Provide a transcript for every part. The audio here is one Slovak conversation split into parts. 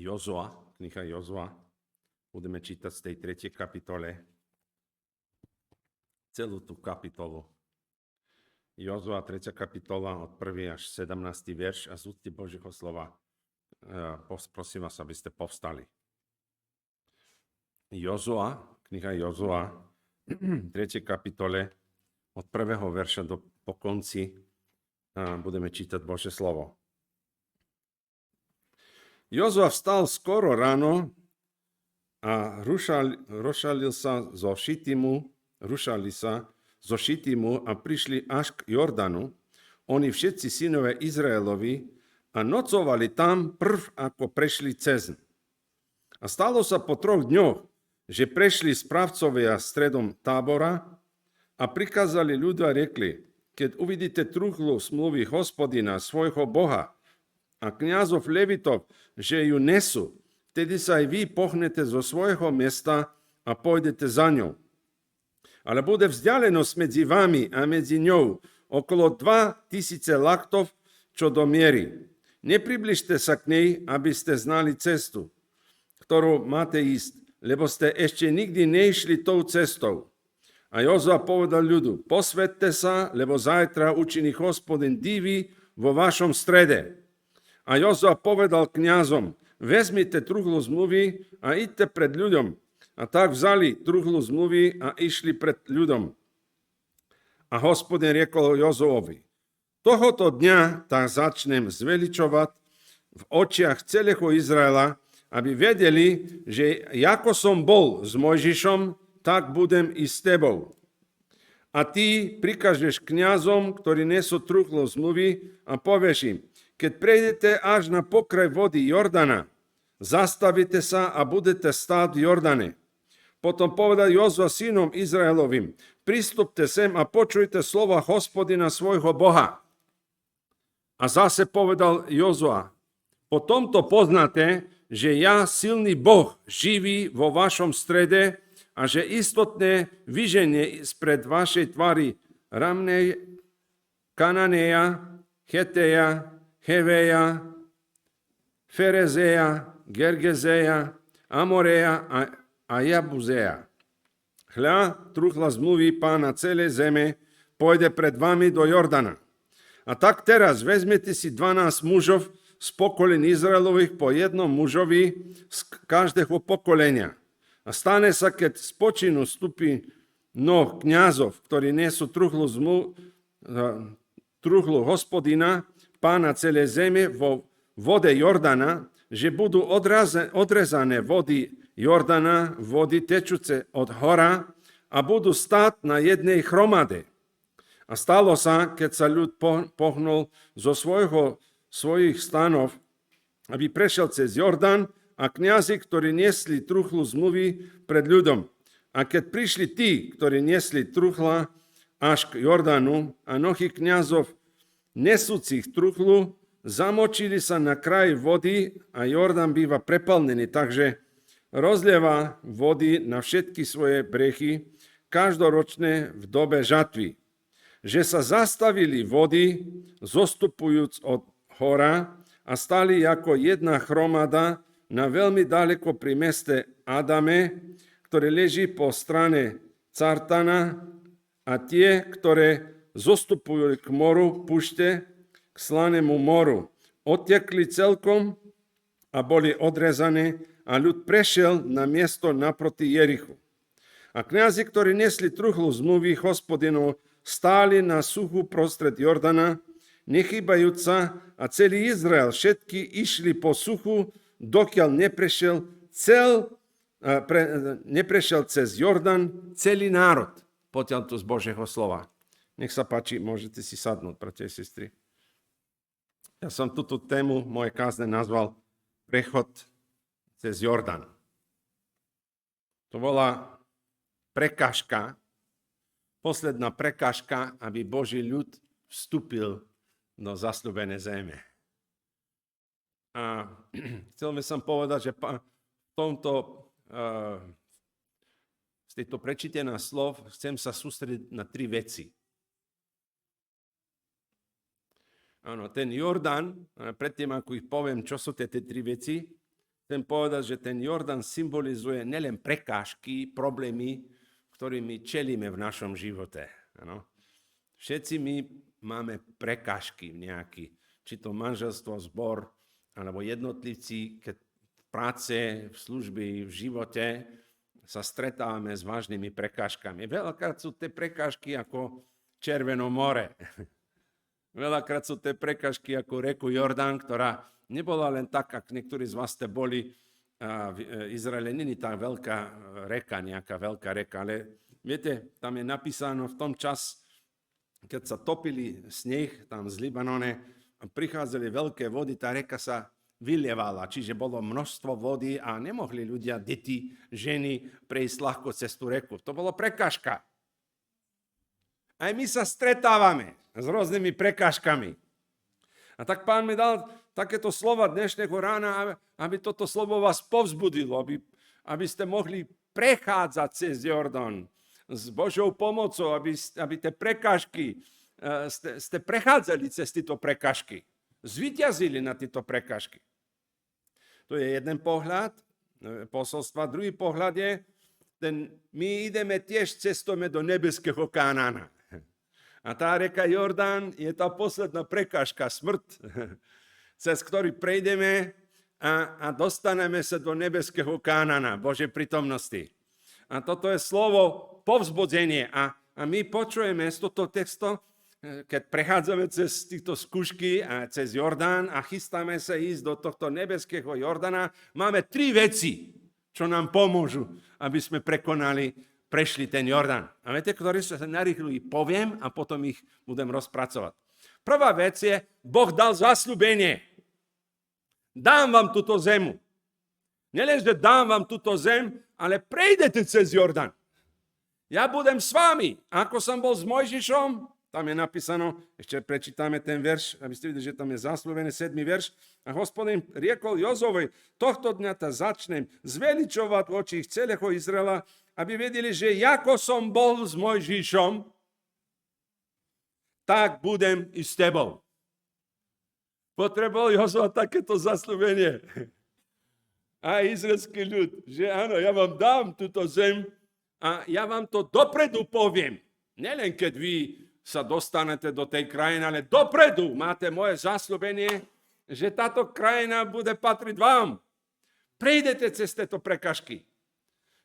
Jozua, kniha Jozua. Budeme čítať z tej 3. kapitole celú tú kapitolu. Jozua, 3. kapitola od 1. až 17. verš a z úcty Božieho slova prosím vás, aby ste povstali. Jozua, kniha Jozua, 3. kapitole od 1. verša po konci budeme čítať Božie slovo. Jozua vstal skoro ráno a rušali sa zo Šitimu a prišli až k Jordanu, oni všetci synové Izraelovi, a nocovali tam prv, ako prešli cez. A stalo sa po 3 dňoch, že prešli správcovia stredom tábora a prikázali ľudu a rekli, keď uvidíte truhlu smluvy Hospodina, svojho Boha, a kňazov Levitov, že ju nesú, vtedy sa aj vy pohnete zo svojho mesta a pôjdete za ňou. Ale bude vzdialenosť medzi vami a medzi ňou okolo 2000 laktov, čo do miery. Nepribližte sa k nej, aby ste znali cestu, ktorú máte ísť, lebo ste ešte nikdy neišli tou cestou. A Jozua povedal ľudu, posväťte sa, lebo zajtra učiní Hospodin divy vo vašom strede. A Jozua povedal kňazom, vezmite truhlu zmluvy a idte pred ľuďom. A tak vzali truhlu zmluvy a išli pred ľuďom. A Hospodin riekol Jozuovi, tohoto dňa tak začnem zveličovať v očiach celého Izraela, aby vedeli, že ako som bol s Mojžišom, tak budem i s tebou. A ty prikažeš kňazom, ktorí nesú truhlu zmluvy a povieš im, keď prejdete až na pokraj vody Jordana, zastavíte sa a budete stáť v Jordane. Potom povedal Jozua synom Izraelovým, pristúpte sem a počujte slova Hospodina svojho Boha. A zase povedal Jozua, po tomto poznáte, že ja, silný Boh, živý vo vašom strede a že istotne vyženie spred vašej tvary Ramnej, Kananeja, Cheteja, Heveja, Ferezeja, Gergezeja, Amoreja a Jabuzeja. Hľa, truhla zmluvy Pána celej zeme pôjde pred vami do Jordana. A tak teraz vezmete si 12 mužov z pokolení Izraelových po jednom mužovi z každého pokolenia. A stane sa, keď spočinú stupy noh kňazov, ktorí nesú truhlu Hospodina, Pána celej zeme vo vode Jordana, že budú odrezané vody Jordana, vody tečúce od hora a budú stáť na jednej hromade. A stalo sa, keď sa ľud pohnul zo svojich stanov, aby prešiel cez Jordan a kňazi, ktorí niesli truhlu zmluvy pred ľudom. A keď prišli tí, ktorí niesli truhla až k Jordanu a nohy kňazov nesúcich truhlu, zamočili sa na kraji vody a Jordan býva preplnený, takže rozlieva vody na všetky svoje brehy, každoročne v dobe žatvy. Že sa zastavili vody, zostupujúc od hora a stali ako jedna hromada na veľmi daleko pri meste Adame, ktoré leží po strane Cartana, a tie, ktoré zostupujú k moru púšte, k slanému moru. Odtekli celkom a boli odrezané a ľud prešiel na miesto naproti Jerichu. A kňazi, ktorí nesli truhlu zmluvy Hospodinov, stáli na suchu prostred Jordana, nechýbajúca, a celý Izrael všetky išli po suchu, dokiaľ neprešiel cez Jordan celý národ. Potiaľ tu z Božieho slova. Nech sa páči, môžete si sadnúť, bratia a sestry. Ja som túto tému moje kázne nazval Prechod cez Jordan. To bola prekážka, posledná prekážka, aby Boží ľud vstúpil do zasľúbenej zeme. A chcel by som povedať, že z tejto prečítená slov chcem sa sústrediť na 3 veci. Áno, ten Jordán, predtým ako ich poviem, čo sú tie 3 veci, chcem povedať, že ten Jordán symbolizuje nielen prekážky, problémy, ktorými čelíme v našom živote. Ano? Všetci my máme prekážky nejaké, či to manželstvo, zbor, alebo jednotlivci, keď v práce, v službe, v živote sa stretávame s vážnymi prekážkami. Veľakrát sú tie prekážky ako Červené more. Veľakrát sú tie prekážky ako reku Jordán, ktorá nebola len tak, ako niektorí z vás ste boli. V Izraele není tá veľká reka, nejaká veľká reka, ale viete, tam je napísané v tom čas, keď sa topili sneh tam z Libanone a prichádzali veľké vody, tá reka sa vylievala, čiže bolo množstvo vody a nemohli ľudia, deti, ženy prejsť ľahko cez tú reku. To bolo prekážka. Aj my sa stretávame s rôznymi prekážkami. A tak Pán mi dal takéto slova dnešného rána, aby toto slovo vás povzbudilo, aby ste mohli prechádzať cez Jordán s Božou pomocou, aby tie prekážky, ste prechádzali cez tieto prekážky. Zvíťazili na tieto prekážky. To je jeden pohľad posolstva. Druhý pohľad je, my ideme tiež cestujeme do nebeského Kánána. A tá reka Jordán je tá posledná prekážka, smrť, cez ktorý prejdeme a dostaneme sa do nebeského Kánána, Božej prítomnosti. A toto je slovo povzbudzenie. A my počujeme z tohto textu, keď prechádzame cez týchto skúšky a cez Jordán a chystáme sa ísť do tohto nebeského Jordána, máme 3 veci, čo nám pomôžu, aby sme prešli ten Jordán. A viete, ktoré sa narýchlo poviem a potom ich budem rozpracovať. Prvá vec je, Boh dal zasľúbenie. Dám vám túto zemu. Nielen, že dám vám túto zem, ale prejdete cez Jordán. Ja budem s vami. Ako som bol s Mojžišom, tam je napísané, ešte prečítame ten verš, aby ste videli, že tam je zasľúbený 7. verš. A Hospodin riekol Jozovi, tohto dňa ta začnem zveličovať v očích celého Izraela, aby vedeli, že ako som bol s Mojžišom, tak budem i s tebou. Potreboval Jozua takéto zasľúbenie. A izraelský ľud, že áno, ja vám dám túto zem a ja vám to dopredu poviem. Nelen keď vy sa dostanete do tej krajiny, ale dopredu máte moje zasľúbenie, že táto krajina bude patriť vám. Prejdete cez tieto prekažky.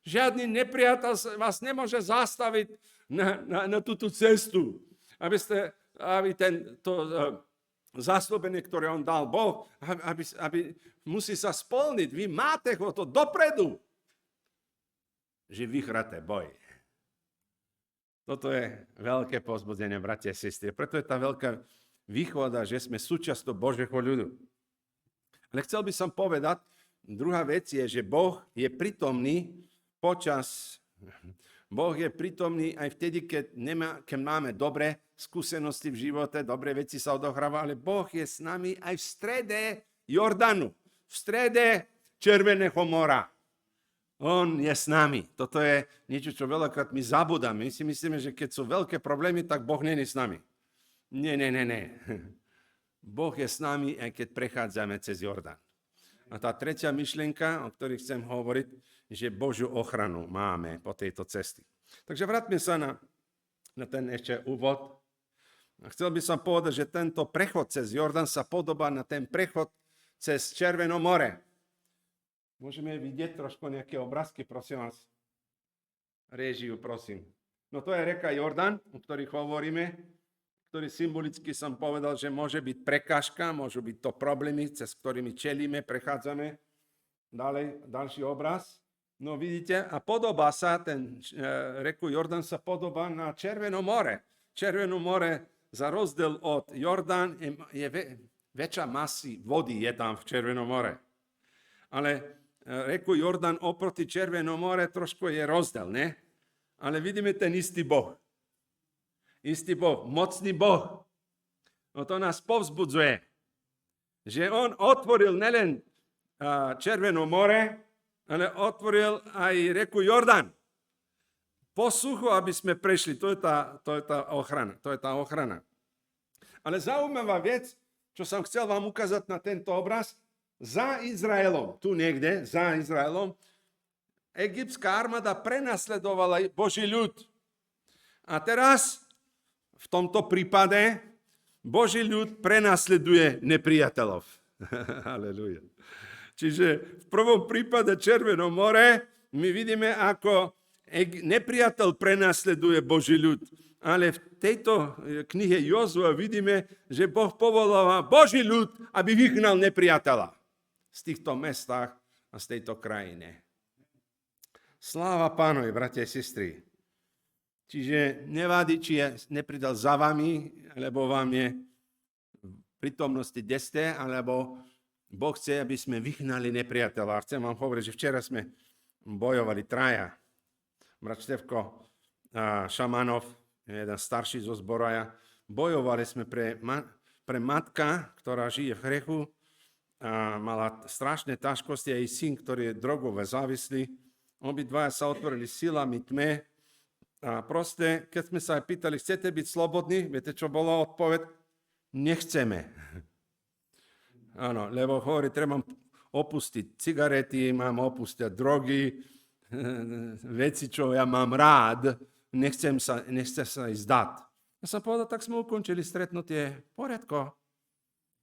Žiadny nepriateľ vás nemôže zastaviť na túto cestu, aby to zasľúbenie, ktoré on dal Boh, aby musí sa splniť. Vy máte ho to dopredu, že vyhráte boj. Toto je veľké povzbudenie, bratia a sestry. Preto je tá veľká východa, že sme súčasťou Božieho ľudu. Ale chcel by som povedať, druhá vec je, že Boh je prítomný Boh je prítomný aj vtedy, keď máme dobré skúsenosti v živote, dobré veci sa odohrávajú, ale Boh je s nami aj v strede Jordánu, v strede Červeného mora. On je s nami. Toto je niečo, čo veľakrát my zabudáme. My si myslíme, že keď sú veľké problémy, tak Boh nie je s nami. Nie. Boh je s nami, aj keď prechádzame cez Jordán. A tá tretia myšlienka, o ktorej chcem hovoriť, že Božiu ochranu máme po tejto cesty. Takže vráťme sa na ten ešte úvod. A chcel by som povedať, že tento prechod cez Jordán sa podobá na ten prechod cez Červené more. Môžeme vidieť trošku nejaké obrázky, prosím vás. Réžiu, prosím. No to je reka Jordán, o ktorých hovoríme, ktorý symbolicky som povedal, že môže byť prekážka, môžu byť to problémy, cez ktorými čelíme, prechádzame. Ďalší obraz. No vidíte, a podobá sa, reku Jordán sa podobá na Červené more. Červené more za rozdiel od Jordán je väčšia masy vody je tam v Červenom more. Ale reku Jordán oproti Červenom more trošku je rozdiel, ne? Ale vidíme ten istý Boh. Istý Boh, mocný Boh. No to nás povzbudzuje, že on otvoril nelen Červené more, ale otvoril aj reku Jordán. Po suchu, aby sme prešli. To je tá ochrana. Ale zaujímavá vec, čo som chcel vám ukázať na tento obraz, za Izraelom, tu niekde, za Izraelom, egyptská armáda prenasledovala Boží ľud. A teraz, v tomto prípade, Boží ľud prenasleduje nepriateľov. Halelúja. Čiže v prvom prípade Červené more my vidíme, ako nepriateľ prenasleduje Boží ľud. Ale v tejto knihe Jozua vidíme, že Boh povoláva Boží ľud, aby vyhnal nepriateľa z týchto mestách a z tejto krajine. Sláva Pánovi, bratia a sestry. Čiže nevadí, či je nepridal za vami, alebo vám je v prítomnosti deste, alebo Boh chce, aby sme vyhnali nepriateľa. Chcem vám hovoriť, že včera sme bojovali traja. Brat Števko Šamanov, jeden starší zo zboroja. Bojovali sme pre matka, ktorá žije v hrechu. A mala strašné ťažkosti, a jej syn, ktorý je drogové závislý. Obidvaja sa otvorili silami tme. A proste, keď sme sa aj pýtali, chcete byť slobodní? Viete, čo bolo odpoveď? Nechceme. Áno, lebo hovorí, treba opustiť cigarety, mám opustiť drogy, veci, čo ja mám rád, nechcem sa ich zdať. Ja som povedal, tak sme ukončili stretnutie. Poriadko.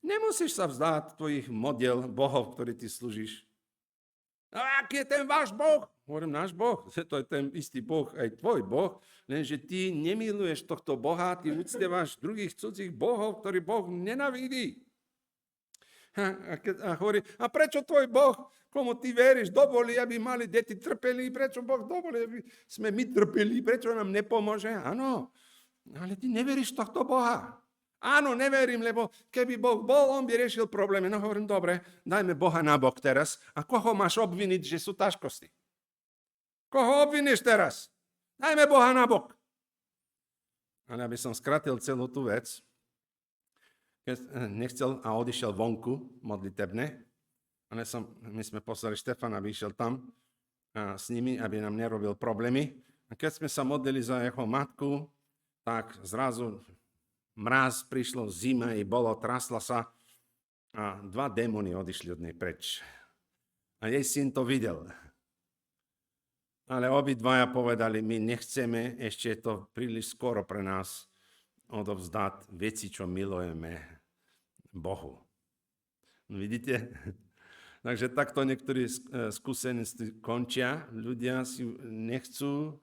Nemusíš sa vzdať tvojich modiel, bohov, ktorý ty slúžiš. A aký je ten váš Boh? Hovorím, náš Boh. To je ten istý Boh, aj tvoj Boh. Lenže ty nemiluješ tohto Boha, ty uctievaš druhých cudzích bohov, ktorý Boh nenavidí. A hovorí, a prečo tvoj Boh, komu ty veríš, dovolí, aby mali deti trpeli? Prečo Boh dovolí, aby sme my trpeli? Prečo nám nepomôže? Áno, ale ty neveríš tohto Boha. Áno, neverím, lebo keby Boh bol, on by riešil problémy. No hovorím, dobre, dajme Boha na bok teraz. A koho máš obviniť, že sú ťažkosti? Koho obviníš teraz? Dajme Boha na bok. Ale aby som skratil celú tú vec, keď nechcel a odišiel vonku modlitebne, ale my sme poslali Štefana, aby išiel tam s nimi, aby nám nerobil problémy. A keď sme sa modlili za jeho matku, tak zrazu mráz, prišlo zima, jej bolo, trasla sa a 2 démoni odišli od nej preč. A jej syn to videl. Ale obidvaja povedali, my nechceme, ešte je to príliš skoro pre nás odovzdať veci, čo milujeme Bohu. Vidíte? Takže takto niektorí skúsenosti končia. Ľudia si nechcú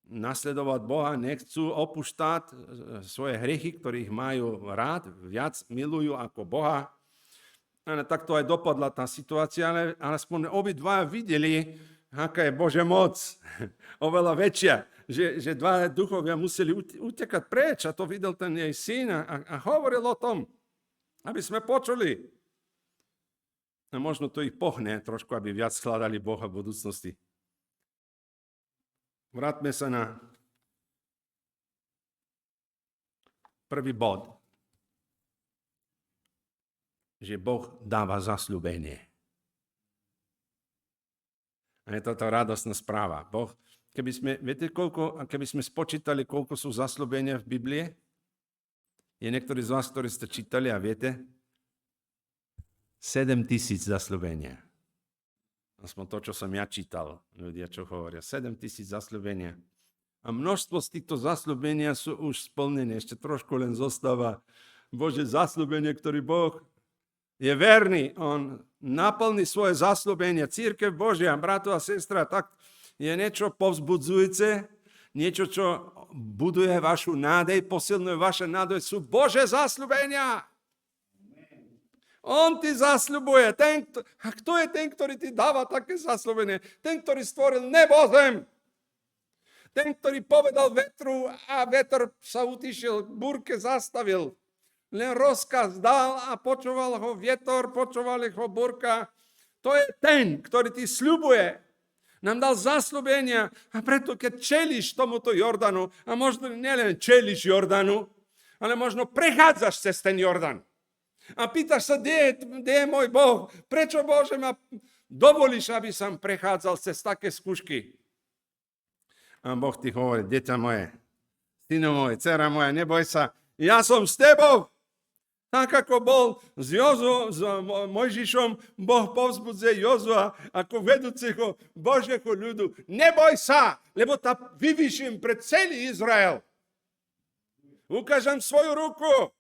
nasledovať Boha, nechcú opúšťať svoje hriechy, ktorých majú rád, viac milujú ako Boha. Ale takto aj dopadla tá situácia, ale aspoň obidvaja videli, aká je Božia moc, oveľa väčšia, že 2 duchovia museli utekať preč a to videl ten jej syn a hovoril o tom, aby sme počuli. A možno to ich pohne trošku, aby viac hľadali Boha v budúcnosti. Vráťme sa na prvý bod, že Boh dáva zasľúbenie. A je toto radostná správa. Boh, keby sme spočítali, koľko sú zasľúbenia v Biblii? Je niektorí z vás, ktorí ste čítali a viete? 7,000 zasľúbenia. Aspoň to, čo som ja čítal, ľudia, čo hovoria. 7,000 zasľúbenia. A množstvo z týchto zasľúbenia sú už splnené. Ešte trošku len zostáva Bože zasľúbenie, ktorý Boh je verný. On naplní svoje zasľúbenia. Cirkev Božia, brato a sestra, tak je niečo povzbudzujúce, niečo, čo buduje vašu nádej, posilňuje vaše nádej. Sú Bože zasľúbenia. On ti zasľubuje. A kto je ten, ktorý ti dáva také zasľubenie? Ten, ktorý stvoril nebo, zem. Ten, ktorý povedal vetru a vetr sa utišil, búrke zastavil. Len rozkaz dal a počúval ho vietor, počúval ho búrka. To je ten, ktorý ti sľubuje. Nám dal zasľubenia a preto, keď čelíš tomuto Jordanu, a možno nielen čelíš Jordanu, ale možno prechádzaš cez ten Jordan. A pýtaš sa, kde je môj Boh? Prečo, Bože, ma dovolíš, aby som prechádzal cez také skúšky? A Boh ti hovorí, dieťa moje, syno moje, dcera moja, neboj sa, ja som s tebou. Tak ako bol s Mojžišom, Boh povzbudzuje Jozua ako vedúceho Božieho ľudu. Neboj sa, lebo ta vyvyším pre celý Izrael. Ukážem svoju ruku.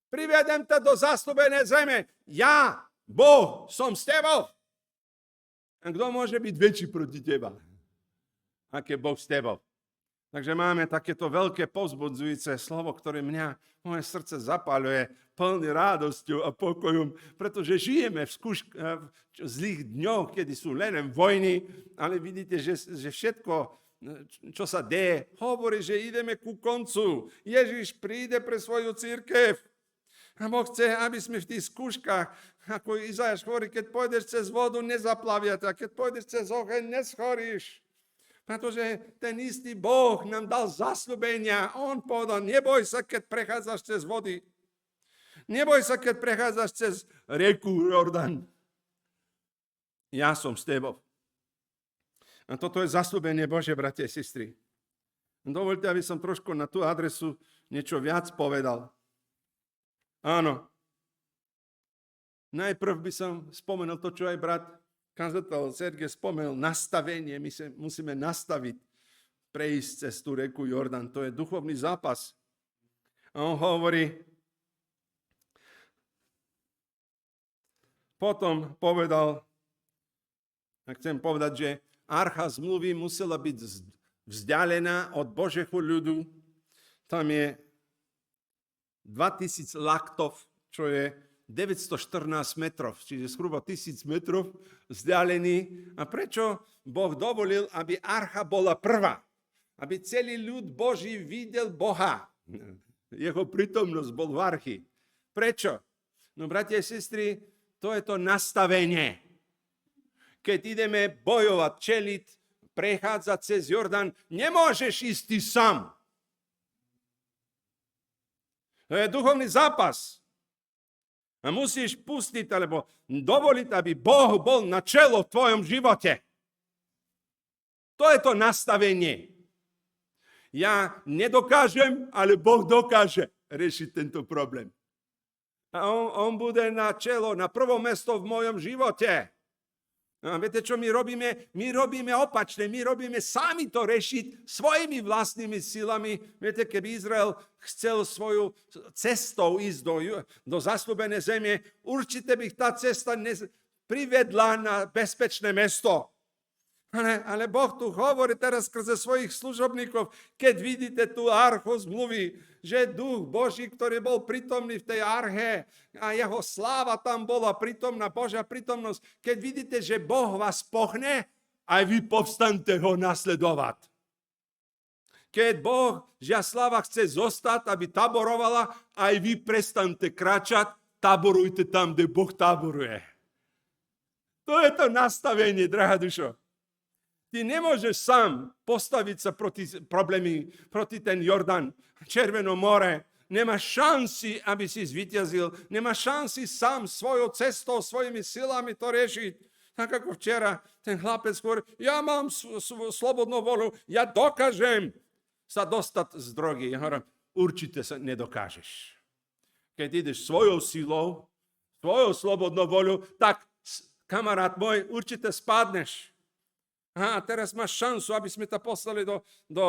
Privedem ťa do zasľúbenej zeme. Ja, Boh, som s tebou. A kto môže byť väčší proti teba? Ak je Boh s tebou. Takže máme takéto veľké povzbudzujúce slovo, ktoré moje srdce zapáľuje plný radosťou a pokojom, pretože žijeme v zlých dňoch, kedy sú len vojny, ale vidíte, že všetko, čo sa deje, hovorí, že ideme ku koncu. Ježiš príde pre svoju cirkev. A Boh chce, aby sme v tých skúškach, ako Izajáš hovorí, keď pôjdeš cez vodu, nezaplavia ťa, keď pôjdeš cez oheň, neschoríš. Pretože ten istý Boh nám dal zasľúbenia. On povedal, neboj sa, keď prechádzaš cez vody. Neboj sa, keď prechádzaš cez rieku Jordan. Ja som s tebou. A toto je zasľúbenie Bože, bratia a sestry. Dovoľte, aby som trošku na tú adresu niečo viac povedal. Áno. Najprv by som spomenul to, čo aj brat kazateľ Sergej spomenul, nastavenie. My sa musíme nastaviť, prejsť cez tú reku Jordan. To je duchovný zápas. A on hovorí, potom povedal, a chcem povedať, že archa zmluvy musela byť vzdialená od Božieho ľudu. Tam je 2000 laktov, čo je 914 metrov, čiže zhruba 1000 metrov vzdialený. A prečo Boh dovolil, aby archa bola prvá? Aby celý ľud Boží videl Boha. Jeho prítomnosť bol v archi. Prečo? No, bratia a sestry, to je to nastavenie. Keď ideme bojovať, čeliť, prechádzať cez Jordan, nemôžeš ísť ty sám. To je duchovný zápas. A musíš pustiť, alebo dovoliť, aby Boh bol na čelo v tvojom živote. To je to nastavenie. Ja nedokážem, ale Boh dokáže riešiť tento problém. A on bude na čelo, na prvé miesto v mojom živote. A viete, čo my robíme? My robíme opačne. My robíme sami to rešiť svojimi vlastnými silami. Viete, keby Izrael chcel svoju cestou ísť do zasľúbenej zeme, určite by tá cesta privedla na bezpečné mesto. Ale Boh tu hovorí teraz skrze svojich služobníkov, keď vidíte tú archu zmluvy, že duch Boží, ktorý bol prítomný v tej arche a jeho sláva tam bola prítomná, Božia prítomnosť, keď vidíte, že Boh vás pohne, aj vy povstante ho nasledovať. Keď Boh, žia sláva, chce zostať, aby taborovala, aj vy prestante kráčať, taborujte tam, kde Boh taboruje. To je to nastavenie, drahá dušo. Ty nemôžeš sám postaviť sa proti problémy, proti ten Jordan, Červené more. Nemáš šanci, aby si zvíťazil. Nemáš šanci sám svojou cestou, svojimi silami to riešiť. Tak ako včera ten chlapec hovorí, ja mám slobodnú voľu, ja dokážem sa dostať z drogy. Ja hovorím, určite sa nedokážeš. Keď ideš svojou silou, svojou slobodnou voľu, tak kamarát môj, určite spadneš. A teraz máš šancu, aby sme ťa poslali do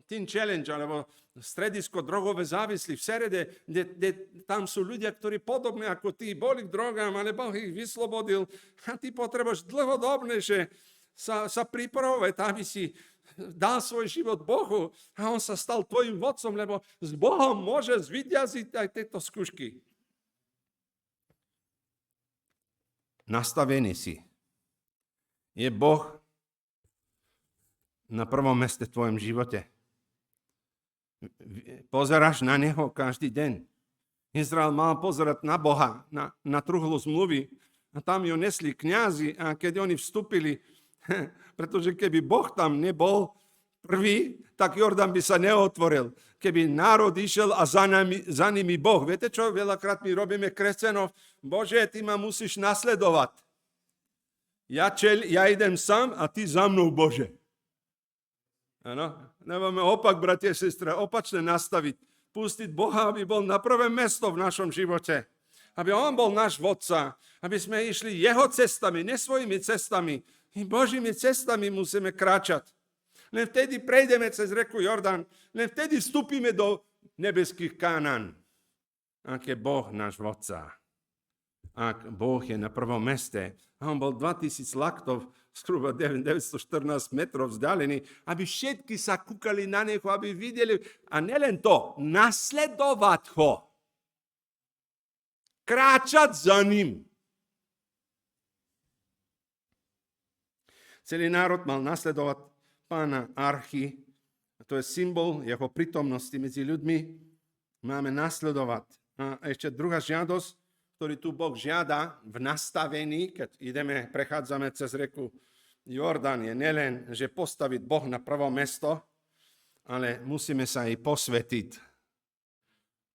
Teen Challenge, alebo stredisko drogové závislí v Serede, kde tam sú ľudia, ktorí podobne ako ty boli k drogám, ale Boh ich vyslobodil. A ty potrebuješ dlhodobnejšie sa pripravovať, aby si dal svoj život Bohu a on sa stal tvojim vodcom, lebo s Bohom môže zvíťaziť aj tieto skúšky. Nastavený si. Je Boh na prvom meste v tvojom živote. Pozeráš na neho každý deň. Izrael mal pozerať na Boha, na truhlu zmluvy a tam ju nesli kňazi a keď oni vstúpili, pretože keby Boh tam nebol prvý, tak Jordan by sa neotvoril. Keby národ išiel a za nimi Boh. Viete čo? Veľakrát my robíme kresťanov. Bože, ty ma musíš nasledovať. Ja idem sám a ty za mnou, Bože. Áno, nemáme opak, bratia a sestra, opačne nastaviť. pustiť Boha, aby bol na prvé mesto v našom živote. Aby on bol náš vodca, aby sme išli jeho cestami, ne svojimi cestami. I Božími cestami musíme kráčať. Len vtedy prejdeme cez reku Jordán, len vtedy vstúpime do nebeských Kánán. Ak je Boh náš vodca. Ak Boh je na prvom meste, a on bol 2000 laktov, zhruba 914 metrov vzdialený, aby všetky sa kúkali na neho, aby videli, a nelen to, nasledovať ho. Kráčať za ním. Celý národ mal nasledovať pána Archy, a to je symbol jeho prítomnosti medzi ľuďmi. Máme nasledovať. A ešte druhá žiadosť, ktorý tu Boh žiada v nastavení, keď prechádzame cez reku Jordán, je nielen, že postaviť Boh na prvé mesto, ale musíme sa aj posvetiť.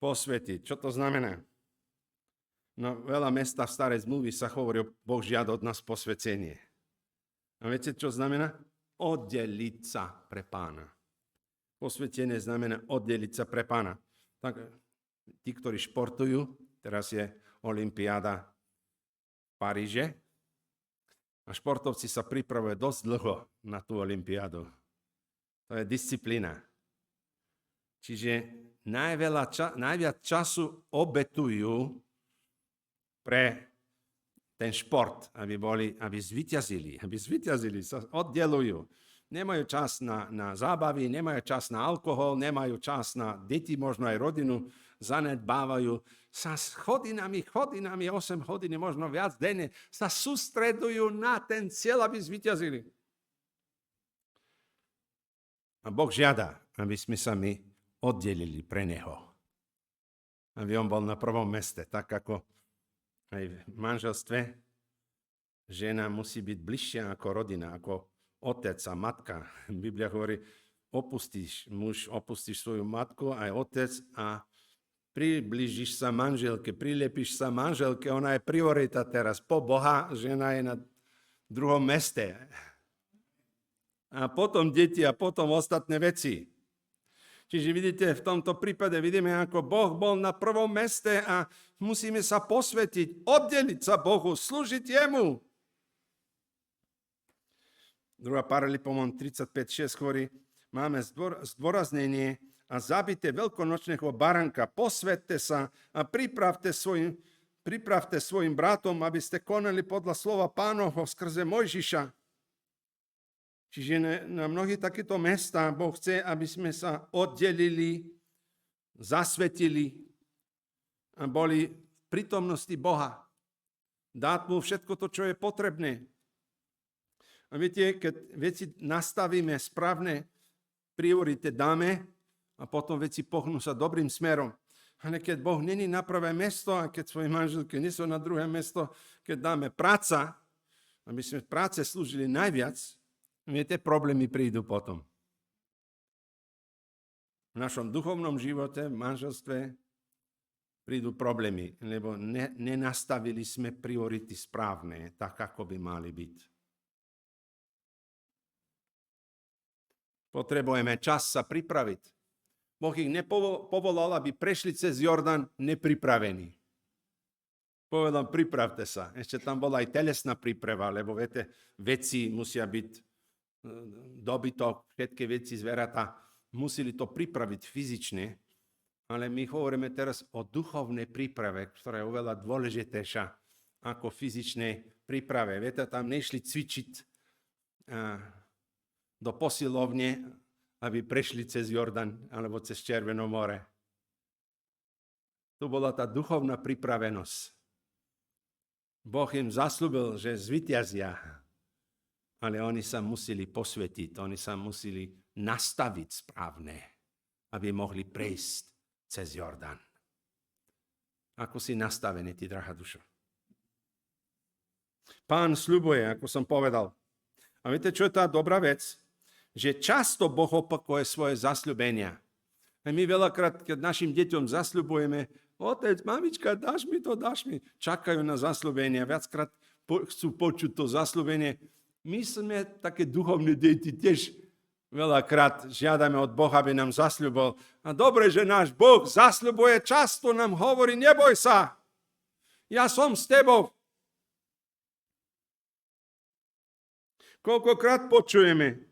Posvetiť. Čo to znamená? No, veľa mesta v starej zmluvy sa hovorí, Boh žiada od nás posvetenie. A viete, čo znamená? Oddeliť sa pre pána. Posvetenie znamená oddeliť sa pre pána. Tak tí, ktorí športujú, teraz je olympiáda v Paríže a športovci sa pripravujú dosť dlho na tú olympiádu. To je disciplína. Čiže najviac času obetujú pre ten šport, aby zvíťazili, sa oddelujú. Nemajú čas na zábavy, nemajú čas na alkohol, nemajú čas na deti, možno aj rodinu, zanedbávajú sa s hodinami, 8 hodín, možno viac denne, sa sústredujú na ten cieľ, aby zvíťazili. A Boh žiada, aby sme sa my oddelili pre Neho. Aby on bol na prvom meste, tak ako aj v manželstve žena musí byť bližšia ako rodina, ako otec a matka. Biblia hovorí, opustíš svoju matku, aj otec a priblížiš sa manželke, prilepíš sa manželke, ona je priorita teraz. Po Boha žena je na druhom meste. A potom deti a potom ostatné veci. Čiže vidíte, v tomto prípade vidíme, ako Boh bol na prvom meste a musíme sa posvetiť, oddeliť sa Bohu, slúžiť jemu. 2. Paralipomon 35.6 hovorí, máme zdôraznenie a zabite veľkonočného baránka, posvette sa a pripravte svojim bratom, aby ste konali podľa slova Pánovho skrze Mojžiša. Čiže na mnohých takýchto mestách Boh chce, aby sme sa oddelili, zasvetili a boli v prítomnosti Boha. Dať mu všetko to, čo je potrebné. A viete, keď veci nastavíme správne, priority dáme a potom veci pohnú sa dobrým smerom. Ale keď Boh není na prvé mesto a keď svoje manželky nie sú na druhé mesto, keď dáme práca, aby sme v práce slúžili najviac, viete, problémy prídu potom. V našom duchovnom živote, v manželstve prídu problémy, lebo nenastavili sme priority správne, tak ako by mali byť. Potrebujeme čas sa pripraviť. Boh ich nepovolal, aby prešli cez Jordán nepripravení. Povedal, pripravte sa. Ešte tam bola aj telesná príprava, lebo viete, veci musia byť dobytok, všetky veci, zvieratá, museli to pripraviť fyzične, ale my hovoríme teraz o duchovnej príprave, ktorá je oveľa dôležitejšia ako fyzičnej príprave. Viete, tam nešli cvičiť do posilovne, aby prešli cez Jordán alebo cez Červené more. Tu bola tá duchovná pripravenosť. Boh im zasľúbil, že zvíťazia, ale oni sa museli posvetiť, oni sa museli nastaviť správne, aby mohli prejsť cez Jordán. Ako si nastavený, ty, drahá dušo? Pán sľubuje, ako som povedal. A viete, čo je tá dobrá vec? Že často Boh opakuje svoje zasľubenia. A my veľakrát, keď našim deťom zasľubujeme, otec, mamička, dáš mi to, dáš mi. Čakajú na zasľubenia, viackrát chcú počuť to zasľubenie. My sme také duchovné deti tiež Veľakrát žiadame od Boha, aby nám zasľubol. A dobre, že náš Boh zasľubuje, často nám hovorí, neboj sa, ja som s tebou. Koľkokrát počujeme,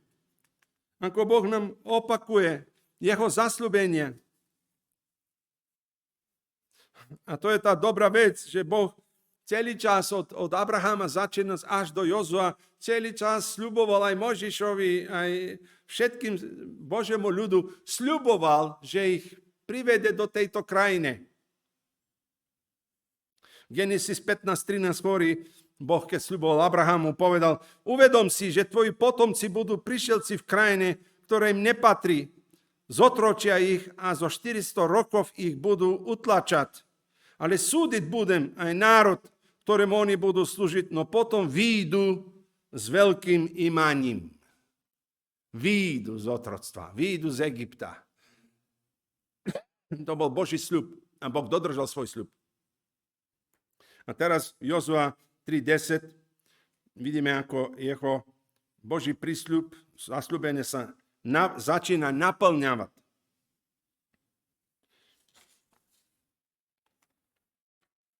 ako Boh nám opakuje jeho zasľubenie. A to je tá dobrá vec, že Boh celý čas od Abrahama začína až do Jozua, celý čas sľuboval aj Mojžišovi, aj všetkým Božiemu ľudu, sľuboval, že ich privede do tejto krajiny. Genesis 15:13 hovorí, Boh, keď sľuboval Abrahamu, povedal, uvedom si, že tvoji potomci budú prišielci v krajine, ktoré im nepatrí. Zotročia ich a zo 400 rokov ich budú utlačať. Ale súdiť budem aj národ, ktorému oni budú slúžiť, no potom výjdu s veľkým imaním. Výjdu z otroctva, výjdu z Egypta. To bol Boží sľub a Boh dodržal svoj sľub. A teraz Jozua 3:10 vidíme, ako jeho Boží prísľub, zasľúbenie sa začína naplňavať.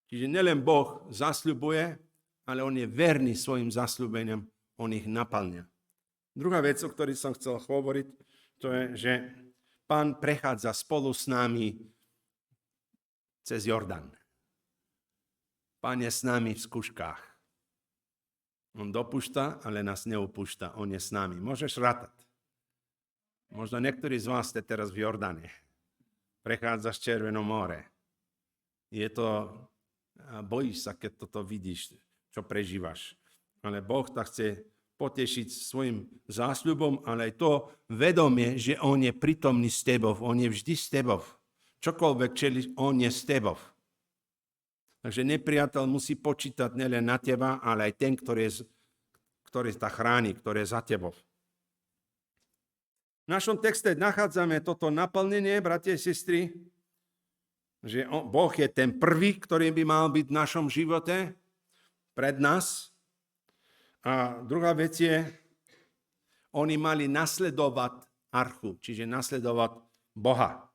Čiže nielen Boh zasľubuje, ale on je verný svojim zasľúbeniam, on ich naplňa. Druhá vec, o ktorej som chcel hovoriť, to je, že Pán prechádza spolu s nami cez Jordán. Pán je s nami v skúškach. On dopúšťa, ale nás neopúšťa. On je s nami. Môžeš rátať. Možno niektorí z vás ste teraz v Jordáne. Prechádzaš Červené more. Je to, bojíš sa, keď toto vidíš, čo prežívaš. Ale Boh tak chce potešiť svojim zásľubom, ale aj to vedomie, že on je prítomný s tebou. On je vždy s tebou. Čokoľvek čeliš, on je s tebou. Takže nepriateľ musí počítať nielen na teba, ale aj ten, ktorý ťa chráni, ktorý je za tebou. V našom texte nachádzame toto naplnenie, bratia a sestry, že Boh je ten prvý, ktorý by mal byť v našom živote pred nás. A druhá vec je, oni mali nasledovať archu, čiže nasledovať Boha.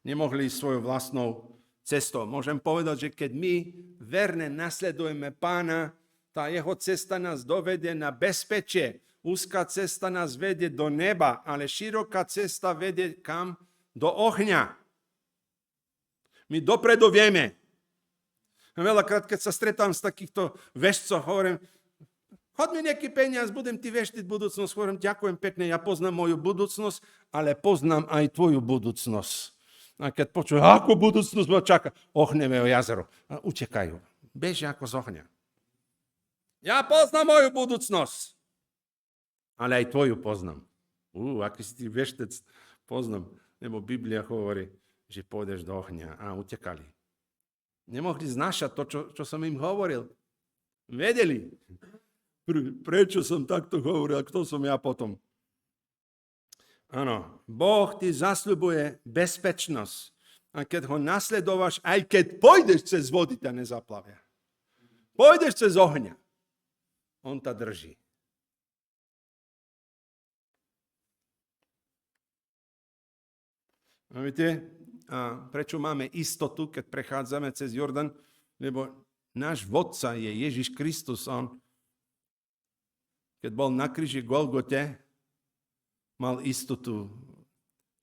Nemohli svojou vlastnou cestou. Môžem povedať, že keď my verne nasledujeme Pána, tá jeho cesta nás dovedie na bezpečie. Úzka cesta nás vedie do neba, ale široká cesta vedie kam? Do ohňa. My dopredu vieme. Veľakrát, keď sa stretám s takýchto veštcov, hovorím, chod mi nejaký peniaz, budem ti veštiť budúcnosť. Hovorím, ďakujem pekne, ja poznám moju budúcnosť, ale poznám aj tvoju budúcnosť. A keď počujú, ako budúcnosť ma čaká, ohňové jazero. A utekajú. Bežia ako z ohňa. Ja poznám moju budúcnosť. Ale aj tvoju poznám. Aký si ty veštec, poznám. Lebo Biblia hovorí, že pôjdeš do ohňa. A utekali. Nemohli znášať to, čo som im hovoril. Vedeli. Prečo som takto hovoril, kto som ja potom? Áno, Boh ti zasľubuje bezpečnosť. A keď ho nasledováš, aj keď pôjdeš cez vody, ťa nezaplavia. Pôjdeš cez ohňa. On ťa drží. A viete, prečo máme istotu, keď prechádzame cez Jordan? Lebo náš vodca je Ježiš Kristus. On, keď bol na kríži Golgote, mal istotu,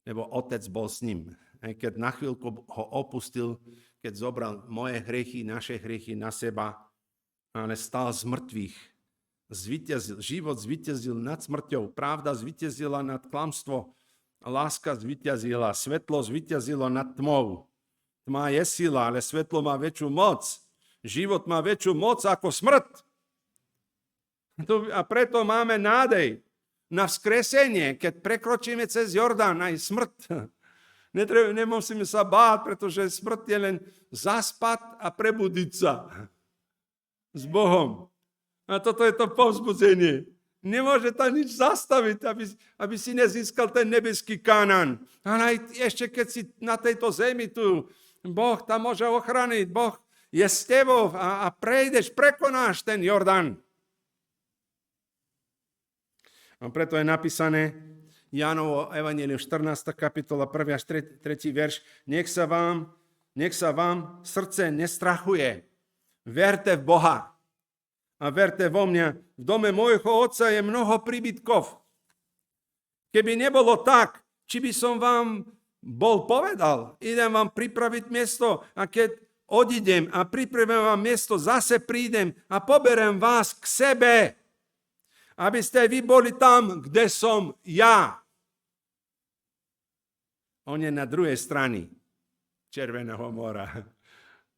lebo Otec bol s ním. Aj keď na chvíľku ho opustil, keď zobral moje hriechy, naše hriechy na seba, ale stal z mŕtvych. Život zvíťazil nad smrťou, pravda zvíťazila nad klamstvo, láska zvíťazila, svetlo zvíťazilo nad tmou. Tma je sila, ale svetlo má väčšiu moc. Život má väčšiu moc ako smrť. A preto máme nádej na vzkresenie, keď prekročíme cez Jordán, aj smrť. Nemusíme sa báť, pretože smrť je len zaspať a prebudiť sa s Bohom. A toto je to povzbudzenie. Nemôže tam nič zastaviť, aby si nezískal ten nebeský Kanán. Ale aj ešte keď si na tejto zemi tu, Boh tam môže ochraniť, Boh je s tebou a prejdeš, prekonáš ten Jordán. A preto je napísané Jánovo Evangelium 14. kapitola 1. až 3. verš. Nech sa vám srdce nestrachuje. Verte v Boha a verte vo mňa. V dome môjho otca je mnoho príbytkov. Keby nebolo tak, či by som vám bol povedal, idem vám pripraviť miesto a keď odídem a pripravím vám miesto, zase prídem a poberem vás k sebe, aby ste vy boli tam, kde som ja. On je na druhej strane Červeného mora.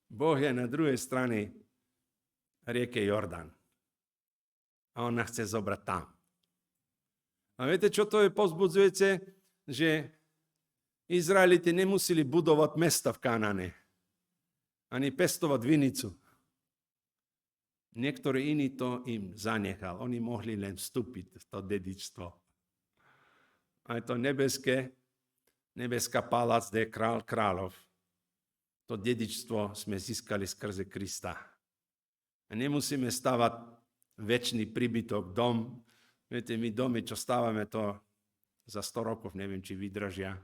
Boh je na druhej strane rieke Jordán. A on nás chce zobrať tam. A viete, čo to je povzbudzujúce? Že Izraeliti nemuseli budovať mesta v Kanane. Ani pestovať vinicu. Niektorí iní to im zanechal. Oni mohli len vstúpiť v to dedičstvo. A to nebeská palác, kde je král kráľov. To dedičstvo sme získali skrze Krista. A nemusíme stavať večný príbytok, dom. Viete, my domy, čo stávame, to za 100 rokov, neviem, či vydržia.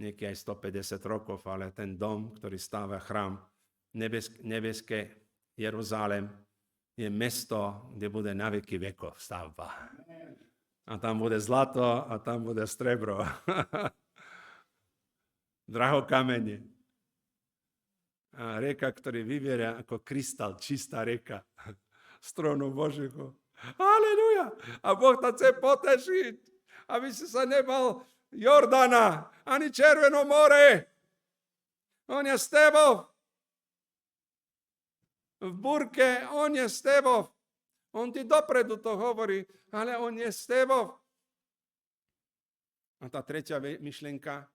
Niekedy aj 150 rokov, ale ten dom, ktorý stáva chrám, nebeské Jeruzalém, je mesto, kde bude na veky vekov stavba. A tam bude zlato a tam bude strebro. Drahokamene. A rieka, ktorý vyvieria ako krystal, čistá rieka. Z trónu Božieho. Halelujá! A Boh to chce potešiť, aby si sa nebal Jordana, ani Červené more. On je s tebou. V búrke on je s tebou. On ti dopredu to hovorí, ale on je s tebou. A tá tretia myšlienka,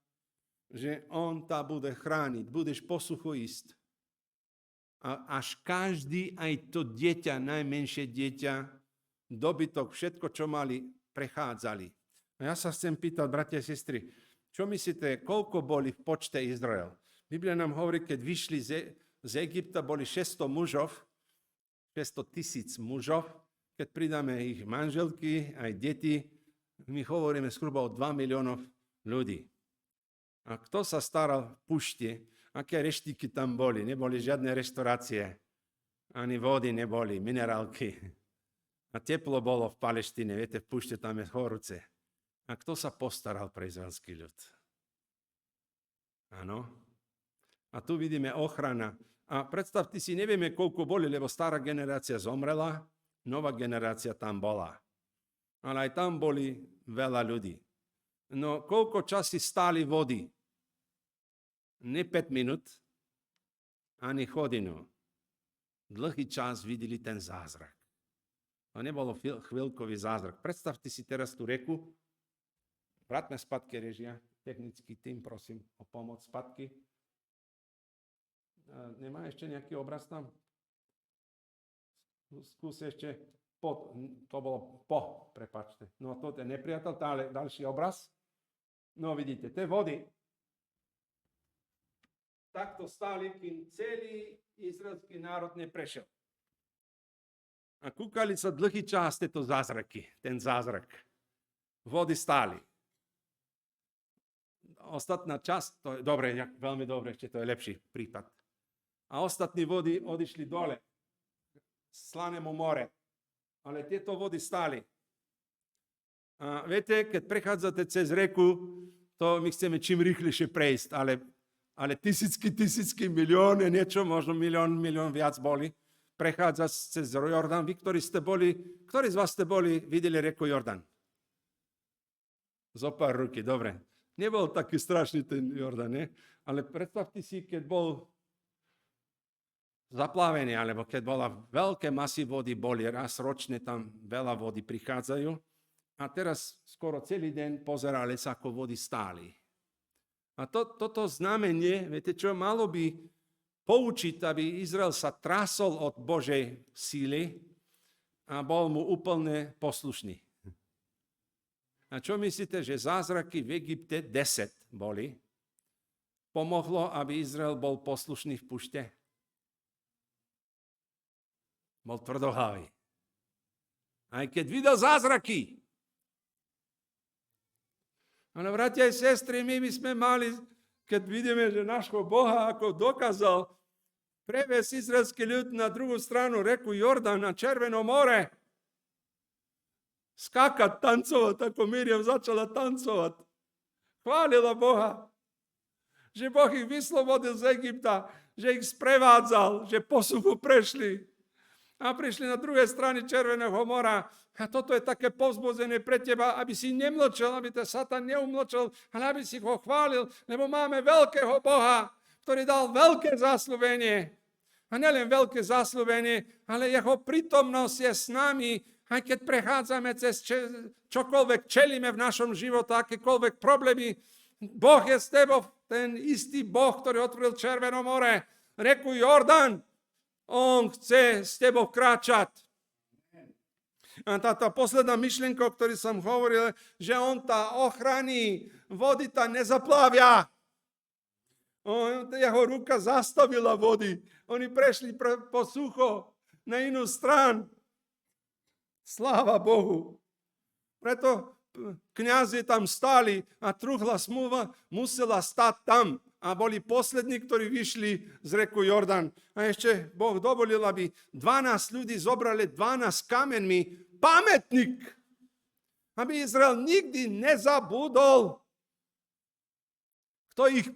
že on ťa bude chrániť. Budeš po suchu ísť. A až každý, aj to dieťa, najmenšie dieťa, dobytok, všetko, čo mali, prechádzali. A ja sa chcem pýtať, bratia a sestry, čo myslíte, koľko boli v počte Izrael? Biblia nám hovorí, keď vyšli z Egypta, boli 600 mužov, 600 000 mužov. Keď pridáme ich manželky, aj deti, my hovoríme zhruba o 2 miliónov ľudí. A kto sa staral v pušti? Aké reštiky tam boli? Neboli žiadne reštaurácie. Ani vody neboli, minerálky. A teplo bolo v Palestíne, viete, v pušte tam je horúce. A kto sa postaral pre izraelský ľud? Áno. A tu vidíme ochrana. A predstavte si, nevieme, koľko boli, lebo stará generácia zomrela, nová generácia tam bola. Ale aj tam boli veľa ľudí. No, koľko časy stáli vody? Ne 5 minút, ani hodinu. Dlhý čas videli ten zázrak. To nebolo chvíľkový zázrak. Predstavte si teraz tú reku. Vráťme spätky, režia. Technický tým, prosím o pomoc spätky. Nemá ešte nejaký obraz tam? Skús ešte pod. To bolo po, prepáčte. No to je nepriateľ, ale ďalší obraz. No vidíte, tie vody takto stáli, kým celý izraelský národ neprešiel. A kúkali sa dlhý čas tieto zázraky, ten zázrak. Vody stáli. Ostatná časť, to je dobre, veľmi dobre, ešte to je lepší prípad. A ostatní vody odišli dole, slanému more. Ale tieto vody stáli. A viete, keď prechádzate cez reku, to my chceme čím rýchlejšie prejsť, ale tisícky, milióny, niečo, možno milión viac boli, prechádza cez Jordán. Vy, ktorí z vás ste boli, videli reku Jordán? Zopár ruky, dobre. Nebol taký strašný ten Jordán, nie? Ale predstavte si, keď bol zaplavený, alebo keď bola veľké masy vody, boli raz ročne, tam veľa vody prichádzajú. A teraz skoro celý deň pozerali sa, ako vody stáli. A toto znamenie, viete čo, malo by poučiť, aby Izrael sa trásol od Božej síly a bol mu úplne poslušný. A čo myslíte, že zázraky v Egypte 10 boli? Pomohlo, aby Izrael bol poslušný v pušte? Bol tvrdohlavý. Aj keď videl zázraky, Ale bratia a sestry, my by sme mali, keď vidíme, že nášho Boha ako dokázal previesť izraelský ľud na druhú stranu reku Jordán na Červenom more, skákať, tancovať, ako Miriam začala tancovať. Chválila Boha, že Boh ich vyslobodil z Egypta, že ich sprevádzal, že po suchu prešli a prišli na druhej strane Červeného mora. A toto je také povzbudenie pre teba, aby si nemlčal, aby ťa Satan neumlčal, ale aby si ho chválil, lebo máme veľkého Boha, ktorý dal veľké zasľúbenie. A nielen veľké zasľúbenie, ale jeho prítomnosť je s nami, aj keď prechádzame cez čokoľvek čelíme v našom živote, akékoľvek problémy. Boh je s tebou, ten istý Boh, ktorý otvoril Červené more, reku Jordán. On chce s tebou kráčať. A táto posledná myšlienka, o ktorej som hovoril, že on tá ochrání, vody tá nezaplavia. Jeho ruka zastavila vody. Oni prešli po sucho na inú stranu. Sláva Bohu. Preto kňazi tam stáli a truhla smluva musela stáť tam. A boli poslední, ktorí vyšli z reku Jordán. A ešte Boh dovolil, aby 12 ľudí zobrali 12 kamenmi pamätník. Aby Izrael nikdy nezabudol, kto ich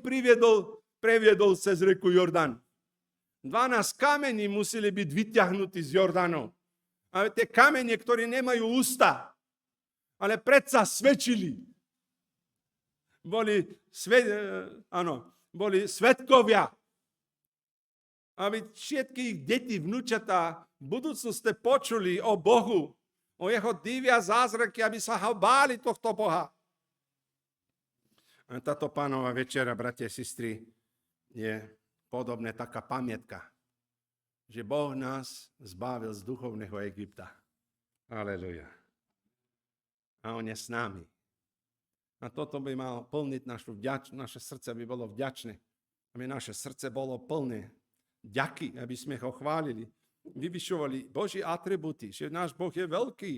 previedol cez reku Jordán. 12 kamení museli byť vyťahnutí z Jordánu. A tie kamene, ktoré nemajú ústa, ale predsa svedčili. Boli svedkovia. Aby všetkých detí, vnúčatá v budúcnosti počuli o Bohu, o jeho divia zázraky, aby sa ho báli tohto Boha. A táto Pánova večera, bratia a sestry, je podobne taká pamiatka, že Boh nás zbavil z duchovného Egypta. Aleluja. A on je s nami. A toto by mal plniť naše srdce, by bolo vďačné. Aby naše srdce bolo plné vďaky, aby sme ho chválili. Vyvyšovali Boží atributy, že náš Boh je veľký.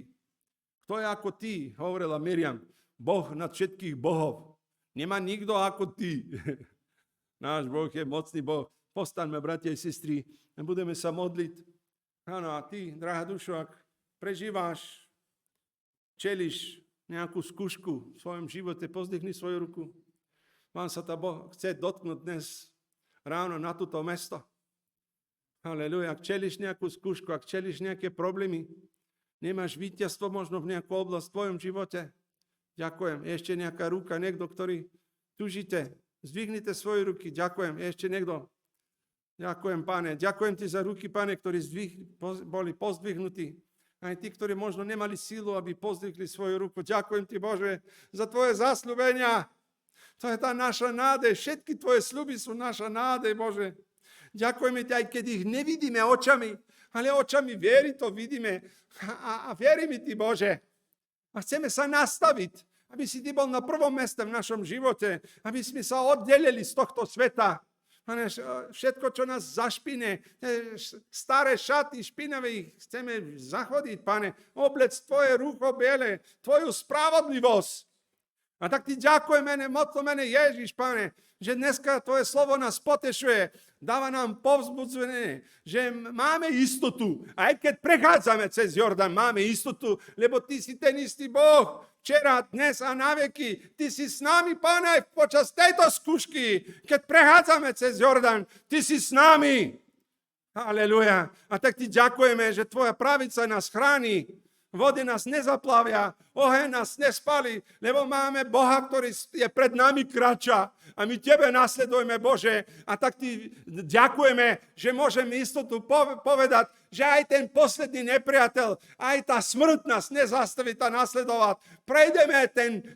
Kto je ako ty, hovorila Miriam, Boh nad všetkých bohov. Nemá nikto ako ty. Náš Boh je mocný Boh. Postaňme, bratia a sestry, a budeme sa modliť. Áno, a ty, drahá dušo, ak prežíváš, čeliš nejakú skúšku v svojom živote, pozdvihni svoju ruku. Vám sa tá Boh chce dotknúť dnes ráno na túto mesto. Halelujá. Ak čeliš nejakú skúšku, ak čeliš nejaké problémy, nemáš víťazstvo možno v nejakú oblasť v tvojom živote, ďakujem. Ešte nejaká ruka, niekto, ktorý tužíte, zdvihnite svoje ruky, ďakujem. Ešte niekto. Ďakujem, Pane. Ďakujem ti za ruky, Pane, ktorí boli pozdvihnutí. Aj tí, ktorí možno nemali sílu, aby pozdvihli svoju ruku. Ďakujem ti, Bože, za tvoje zasľúbenia. To je tá naša nádej. Všetky tvoje sľuby sú naša nádej, Bože. Ďakujeme ti, aj keď ich nevidíme očami, ale očami viery to vidíme. A veríme ti, Bože. A chceme sa nastaviť, aby si ty bol na prvom meste v našom živote, aby sme sa oddelili z tohto sveta. Pane, všetko, čo nás zašpine, staré šaty špinavé, chceme zachodiť, Pane, oblec tvoje rúcho biele, tvoju spravodlivosť. A tak ti ďakujeme, mocno mene Ježiš, Pane, že dneska tvoje slovo nás potešuje, dáva nám povzbudzenie, že máme istotu, aj keď prechádzame cez Jordán, máme istotu, lebo ty si ten istý Boh, včera, dnes a na veky. Ty si s nami, Pane, aj počas tejto skúšky, keď prechádzame cez Jordán, ty si s nami. Aleluja. A tak ti ďakujeme, že tvoja pravica nás chráni. Vody nás nezaplavia, oheň nás nespali, lebo máme Boha, ktorý je pred nami kráča. A my tebe nasledujeme, Bože. A tak ti ďakujeme, že môžeme istotu povedať, že aj ten posledný nepriateľ, aj tá smrť nás nezastaví a nasledovať. Prejdeme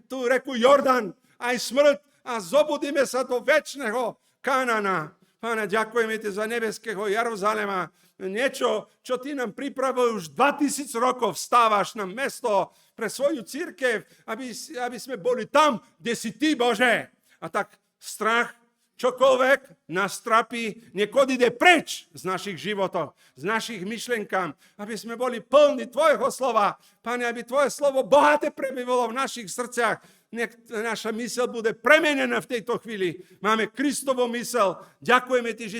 tú reku Jordán, aj smrť a zobudíme sa do večného Kanana. Páne, ďakujeme ti za nebeského Jeruzalema. Niečo, čo ty nám pripravil už 2000 rokov. Vstávaš na mesto pre svoju cirkev, aby sme boli tam, kde si ty, Bože. A tak strach, čokoľvek nás trápi, nech ide preč z našich životov, z našich myšlenkám, aby sme boli plní tvojho slova. Pane, aby tvoje slovo bohaté prebývalo v našich srdciach. nech naša mysel bude premenená v tejto chvíli. Máme Kristovo mysel. Ďakujeme ti,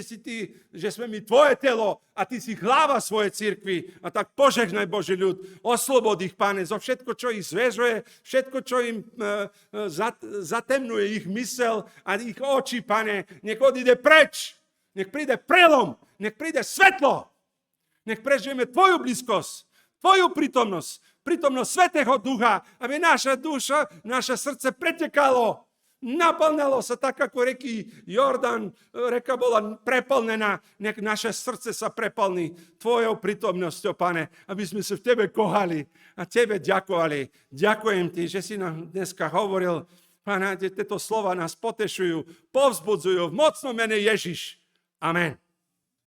že sme my tvoje telo a ty si hlava svojej cirkvi. A tak požehnaj, Boží ľud. Oslobod ich, Pane, zo všetko, čo ich zväzuje, všetko, čo im zatemnuje ich mysel a ich oči, Pane. Nech odíde preč. Nech príde prelom. Nech príde svetlo. Nech prežijeme tvoju blízkosť, tvoju prítomnosť Svätého Ducha, aby naša duša, naše srdce pretekalo, naplňalo sa tak, ako rieky Jordán, reka bola preplnená, nech naše srdce sa preplní tvojou prítomnosťou, Pane, aby sme sa v tebe kohali a tebe ďakovali. Ďakujem ti, že si nám dneska hovoril, Pane, tieto slova nás potešujú, povzbudzujú v mocnom mene Ježiš. Amen.